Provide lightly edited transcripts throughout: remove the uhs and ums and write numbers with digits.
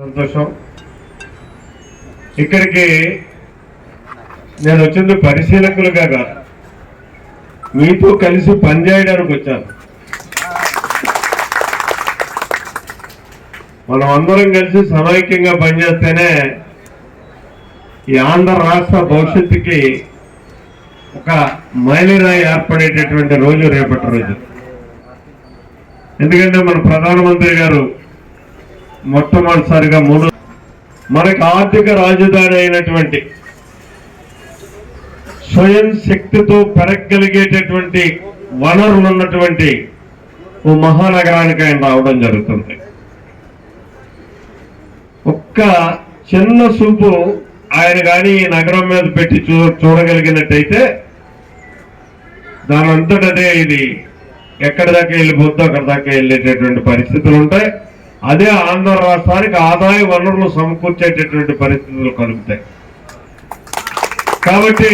సంతోషం. ఇక్కడికి నేను వచ్చింది పరిశీలకులుగా కాదు, మీతో కలిసి పనిచేయడానికి వచ్చాను. మనం అందరం కలిసి సమైక్యంగా పనిచేస్తేనే ఈ ఆంధ్ర రాష్ట్ర భవిష్యత్తుకి ఒక మైలురాయి ఏర్పడేటటువంటి రోజు రేపటి రోజు. ఎందుకంటే మన ప్రధానమంత్రి గారు మొట్టమొదటిసారిగా మనకి ఆర్థిక రాజధాని అయినటువంటి స్వయం శక్తితో పెరగలిగేటటువంటి వనరులు ఉన్నటువంటి ఓ మహానగరానికి ఆయన రావడం జరుగుతుంది. ఒక్క చిన్న చూపు ఆయన కానీ ఈ నగరం మీద పెట్టి చూడగలిగినట్టయితే దాని అంతటదే ఇది ఎక్కడి దాకా వెళ్ళిపోద్దో అక్కడి దాకా వెళ్ళేటటువంటి పరిస్థితులు ఉంటాయి. అదే ఆంధ్ర రాష్ట్రానికి ఆదాయ వనరులు సమకూర్చేటటువంటి పరిస్థితులు కలుగుతాయి. కాబట్టి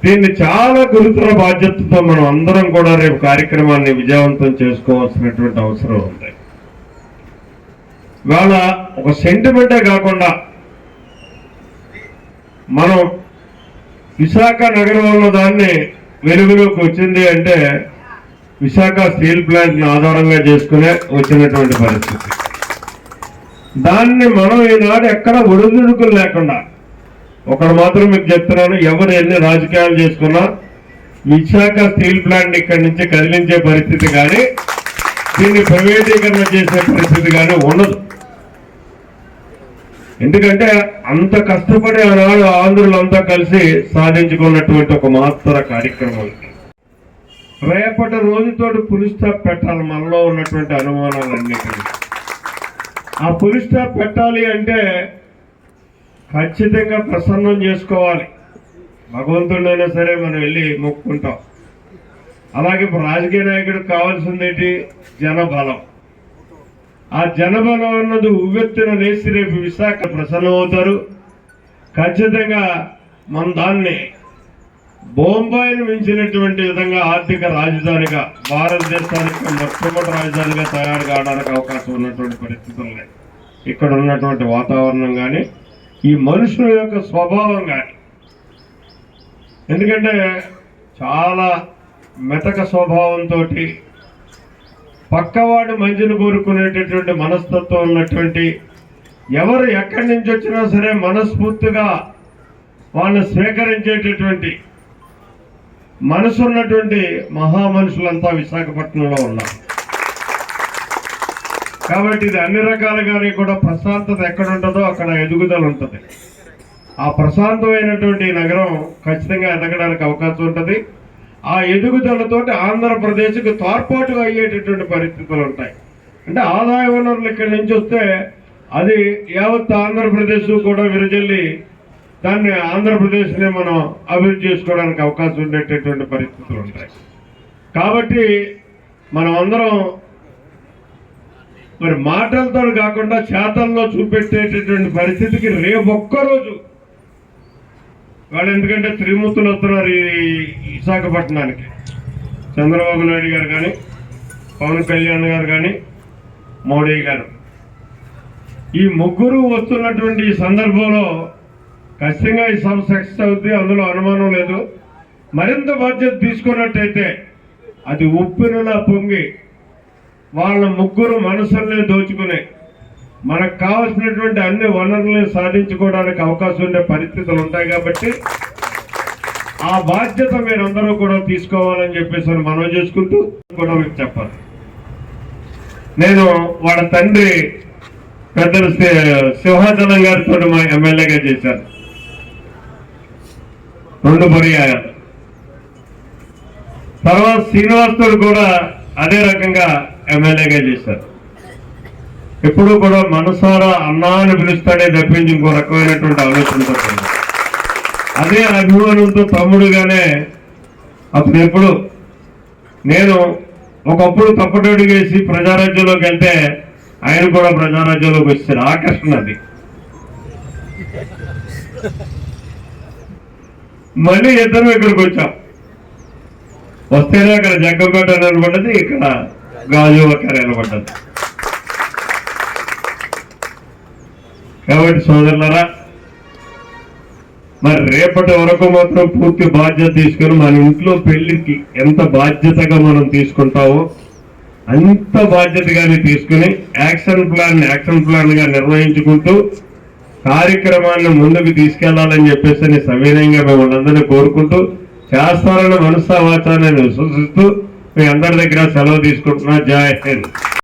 దీన్ని చాలా గురుతర బాధ్యతతో మనం అందరం కూడా రేపు కార్యక్రమాన్ని విజయవంతం చేసుకోవాల్సినటువంటి అవసరం ఉంది. ఇవాళ ఒక సెంటిమెంటే కాకుండా మనం విశాఖ నగరంలో దాన్ని వెలుగులోకి వచ్చింది అంటే విశాఖ స్టీల్ ప్లాంట్ ని ఆధారంగా చేసుకునే వచ్చినటువంటి పరిస్థితి. దాన్ని మనం ఈనాడు ఎక్కడ ఒడిదుడుకులు లేకుండా, ఒకడు మాత్రం మీకు చెప్తున్నాను, ఎవరు ఎన్ని రాజకీయాలు చేసుకున్నా విశాఖ స్టీల్ ప్లాంట్ ఇక్కడి నుంచి కదిలించే పరిస్థితి కానీ దీన్ని ప్రైవేటీకరణ చేసే పరిస్థితి కానీ ఉండదు. ఎందుకంటే అంత కష్టపడి ఆనాడు ఆంధ్రులంతా కలిసి సాధించుకున్నటువంటి ఒక మహత్తర కార్యక్రమం. రేపటి రోజుతో పులి స్టాప్ పెట్టాలి మనలో ఉన్నటువంటి అనుమానాలన్నిటినీ. ఆ పులి స్టాప్ పెట్టాలి అంటే ఖచ్చితంగా ప్రసన్నం చేసుకోవాలి. భగవంతుడైనా సరే మనం వెళ్ళి మొక్కుంటాం. అలాగే ఇప్పుడు రాజకీయ నాయకుడికి కావాల్సింది ఏంటి? జనబలం. ఆ జనబలం అన్నది ఉవ్వెత్తున లేచి రేపు విశాఖ ప్రసన్నం అవుతారు. ఖచ్చితంగా మన దాన్ని బొంబాయిని మించినటువంటి విధంగా ఆర్థిక రాజధానిగా భారతదేశానికి మొట్టమొదటి రాజధానిగా తయారు కావడానికి అవకాశం ఉన్నటువంటి పరిస్థితులు ఇక్కడ ఉన్నటువంటి వాతావరణం కానీ ఈ మనుషుల యొక్క స్వభావం కానీ. ఎందుకంటే చాలా మెతక స్వభావంతో పక్కవాడు మంచిని కోరుకునేటటువంటి మనస్తత్వం ఉన్నటువంటి, ఎవరు ఎక్కడి నుంచి వచ్చినా సరే మనస్ఫూర్తిగా వాళ్ళని స్వీకరించేటటువంటి మనసు ఉన్నటువంటి మహామనుషులంతా విశాఖపట్నంలో ఉన్నారు. కాబట్టి ఇది అన్ని రకాలుగానే కూడా ప్రశాంతత ఎక్కడ ఉంటుందో అక్కడ ఎదుగుదల ఉంటుంది. ఆ ప్రశాంతమైనటువంటి నగరం ఖచ్చితంగా ఎదగడానికి అవకాశం ఉంటుంది. ఆ ఎదుగుదలతోటి ఆంధ్రప్రదేశ్కి తోడ్పాటు అయ్యేటటువంటి పరిస్థితులు ఉంటాయి. అంటే ఆదాయ వనరులు ఇక్కడి నుంచి వస్తే అది యావత్ ఆంధ్రప్రదేశ్ కూడా విరజల్లి దాన్ని ఆంధ్రప్రదేశ్ని మనం అభివృద్ధి చేసుకోవడానికి అవకాశం ఉండేటటువంటి పరిస్థితులు ఉంటాయి. కాబట్టి మనం అందరం మరి మాటలతో కాకుండా చేతల్లో చూపెట్టేటటువంటి పరిస్థితికి రేపు ఒక్కరోజు వాళ్ళు, ఎందుకంటే త్రిమూర్తులు వస్తున్నారు ఈ విశాఖపట్నానికి. చంద్రబాబు నాయుడు గారు కానీ, పవన్ కళ్యాణ్ గారు కానీ, మోడీ గారు, ఈ ముగ్గురు వస్తున్నటువంటి ఈ సందర్భంలో ఖచ్చితంగా ఈ సభ సక్సెస్ అవుతుంది, అందులో అనుమానం లేదు. మరింత బాధ్యత తీసుకున్నట్టయితే అది ఉప్పెనులా పొంగి వాళ్ళ ముగ్గురు మనసుల్ని దోచుకునే మనకు కావాల్సినటువంటి అన్ని వనరులను సాధించుకోవడానికి అవకాశం ఉండే పరిస్థితులు ఉంటాయి. కాబట్టి ఆ బాధ్యత మీరందరూ కూడా తీసుకోవాలని చెప్పేసి మనం చేసుకుంటూ కూడా మీకు చెప్పాలి. నేను వాళ్ళ తండ్రి పెద్దలు సింహాచలం గారితో మా ఎమ్మెల్యేగా చేశాను 2 పర్యాయాలు. తర్వాత శ్రీనివాస్తో కూడా అదే రకంగా ఎమ్మెల్యేగా చేశారు. ఎప్పుడు కూడా మనసారా అన్నా అని పిలుస్తాడే తప్పించి ఇంకో రకమైనటువంటి ఆలోచనతో అదే అభిమానంతో తమ్ముడుగానే అతను ఎప్పుడు, నేను ఒకప్పుడు తప్పటడుగు వేసి ప్రజారాజ్యంలోకి వెళ్తే ఆయన కూడా ప్రజారాజ్యంలోకి వచ్చారు. ఆకర్షణ అది. మళ్ళీ ఇద్దరం ఇక్కడికి వచ్చాం. వస్తేనే అక్కడ జగ్గంపేట నిలబడ్డది, ఇక్కడ గాజువాక నిలబడ్డది. కాబట్టి సోదరులారా, మరి రేపటి వరకు మాత్రం పూర్తి బాధ్యత తీసుకుని మన ఇంట్లో పెళ్లికి ఎంత బాధ్యతగా మనం తీసుకుంటామో అంత బాధ్యతగానే తీసుకుని యాక్షన్ ప్లాన్ గా నిర్వహించుకుంటూ కార్యక్రమాన్ని ముందుకు తీసుకెళ్లాలని చెప్పేసి సవినయంగా మిమ్మల్ని అందరినీ కోరుకుంటూ చేస్తారన్న మనసా వాచా నేను విశ్వసిస్తూ మీ అందరి దగ్గర సెలవు తీసుకుంటున్నా. జై హింద్.